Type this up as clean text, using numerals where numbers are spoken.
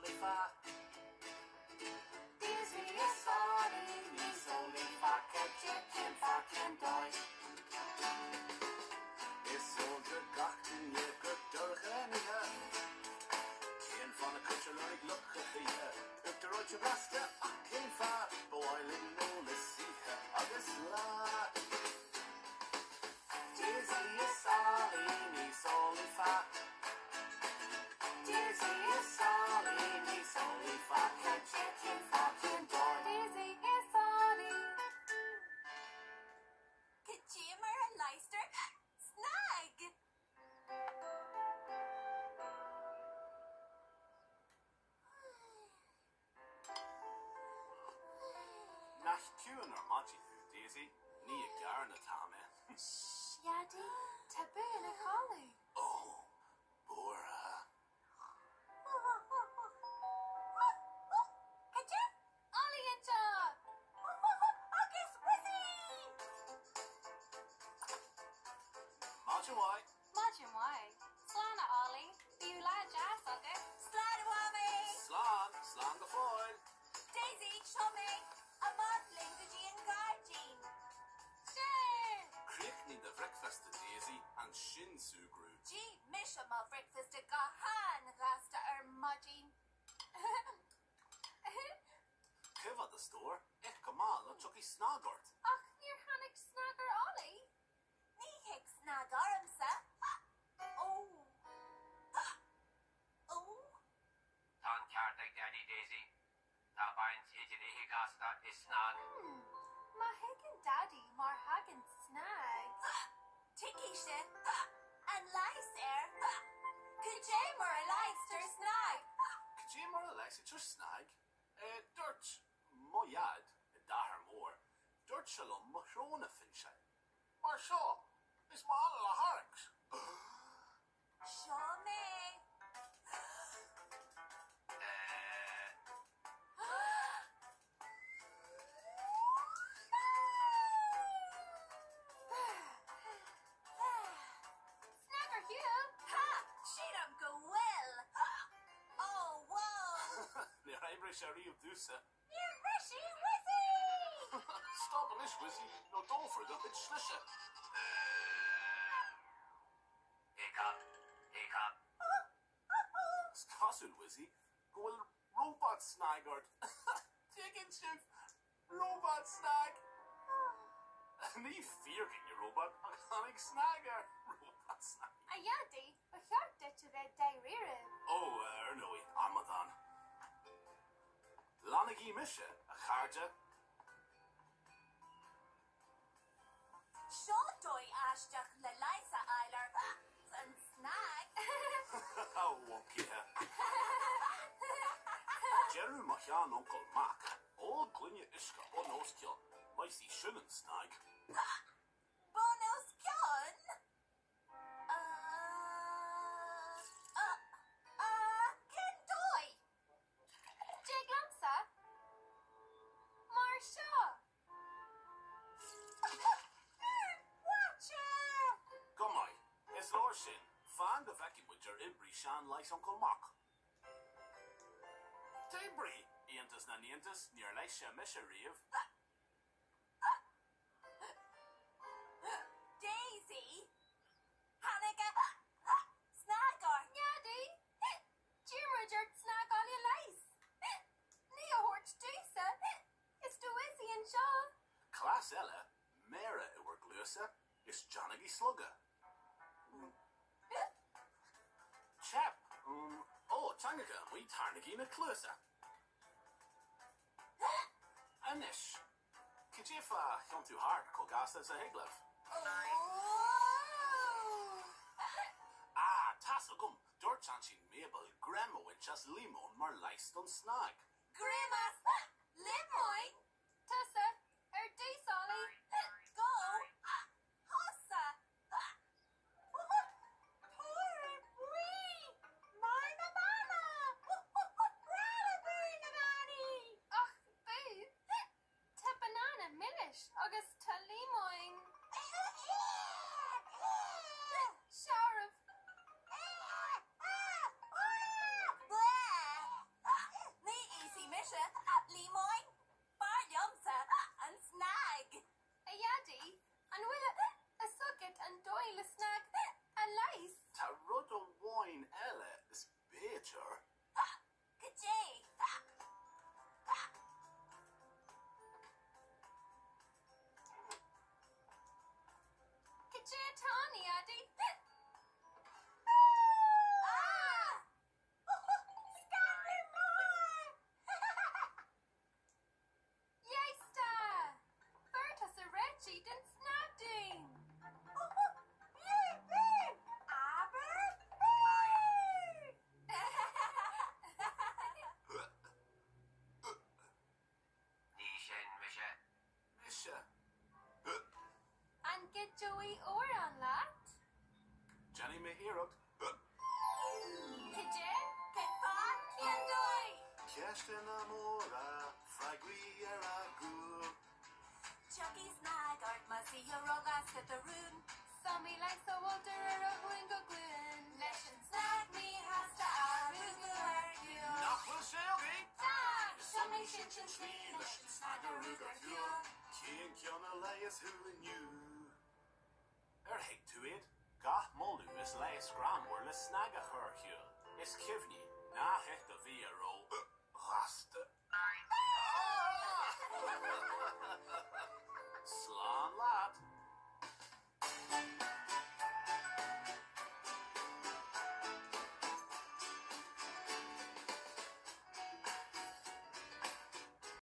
only fa. Dis vi is sorry, mis only fa, chicken fucking doi. Is all de gachten je good durgen je. Geen van de kutcher like lukkig je. Up de roodje blaste, geen fa, boiling on the sea, agus la. Dizzy is sorry, mis only fa. Dizzy is sorry, mis only fa, chicken fucking doi. Dizzy is sorry. Kajimmer and Leicester. Snag! Nach tune or magic food, Daisy. Ní a garna tame. Shh, Yaddy. Taboo in a collie. Oh, Bora. Kajim? Ollie and Jaw. Agus Wizzy! Majawai. Imagine why. Slana Ollie. Beulah Jazz okay? Slanawami! Slan the foil. Daisy Chummy. A modeling the Jean Guardian. Sure! Crick need the breakfast to Daisy and Shin Sugru. Gee, Misha ma breakfast to Gahan Rasta Mudging. Kiva the store. Ik kamal a chucky snagort. Ach, near Hannick Snagger Ollie. Me hick Snaggarum, sir. Oh. Oh. Tan Cartag Daddy Daisy. That binds Hijini Higasta is snag. Ma higgin daddy, mar haggin snag. Tiki shin. And lice air. Kajammer a Leicester snag. Kajim or Alexa just snag. Dirt. Moyad. Dahar more. Dirt shalom mashrona finshay. Marshaw. Is ma all a harks. Show me. Snagger Hugh. Ha! She don't go well. Oh, whoa. Near Irish Ari of Dusa. You're Rishi Wizzy. Stop a lish, Wizzy. No, don't for the bitch slisha. Hiccup. Hiccup. Skasul, Wizzy. Go will robot snagart. Chicken chip. Robot snag. Ní fear can your robot. Iconic snagger. Robot snag. Ayadi, a yard ditch of a diarrhea. Oh, Ernoe, Amadan. Lanagi Misha, a charja. Shotoi Ashtach Lelisa Eiler and Snag. Oh, wonky. Jeru Machan Uncle Mac. All Glynia Ishka, on Oskill. Micey Shunan Snag. Bonus Kyon? Kendoi. Jig Lamsa. Marsha. Watch it. Come on, it's Lorshin. Fan the vacuum with your Ibri Shan likes Uncle Mac. Debri, Iantus Naniantus, near Leisha Misha Reeve. Daisy. Hanukkah. Snagger. Yaddy. Jimmer Jert Snag on your lice. Nia Horch Jasa. It's the Wizzy and Shaw. Class Ella, Mera Iwer Glusa, is Johnny Slugger. Chap, Tangaga, we Tarnagina Clusa. Anish, Kijifa, come too hard, Kogasa as a Higlef. Tassagum, Dorchanchin Mabel, Grandma Winchas Limon, Marleiston Snag. Grimace. Limoin. Tessa. Erdi Solly. Go. Hossa. Poor Bree. Mama Mama. Brala Bree Navani. Ach, boo. Ta banana minish. August ta limoin. Sheriff. wee oor on that. Jenny Mahiruk. Kidje, Kitfa, Kendoi. Kirsten Amora, Fragriera Gur. Chucky Snaggart, Muzzy, your rogas at the rune. Sammy likes the water of Wingo Gwyn. Lesson snag me, has to Arugu Hercule. Nachwil Shelby. Tag, Sammy Shinchin Shree, Lesson snag Arugu Hercule. Cian Kiona Layas who knew. Heg to it. Gath Moldu is lay scram where the snag a Hercule. Is Kivni, na hecht the Via roll. Rasta.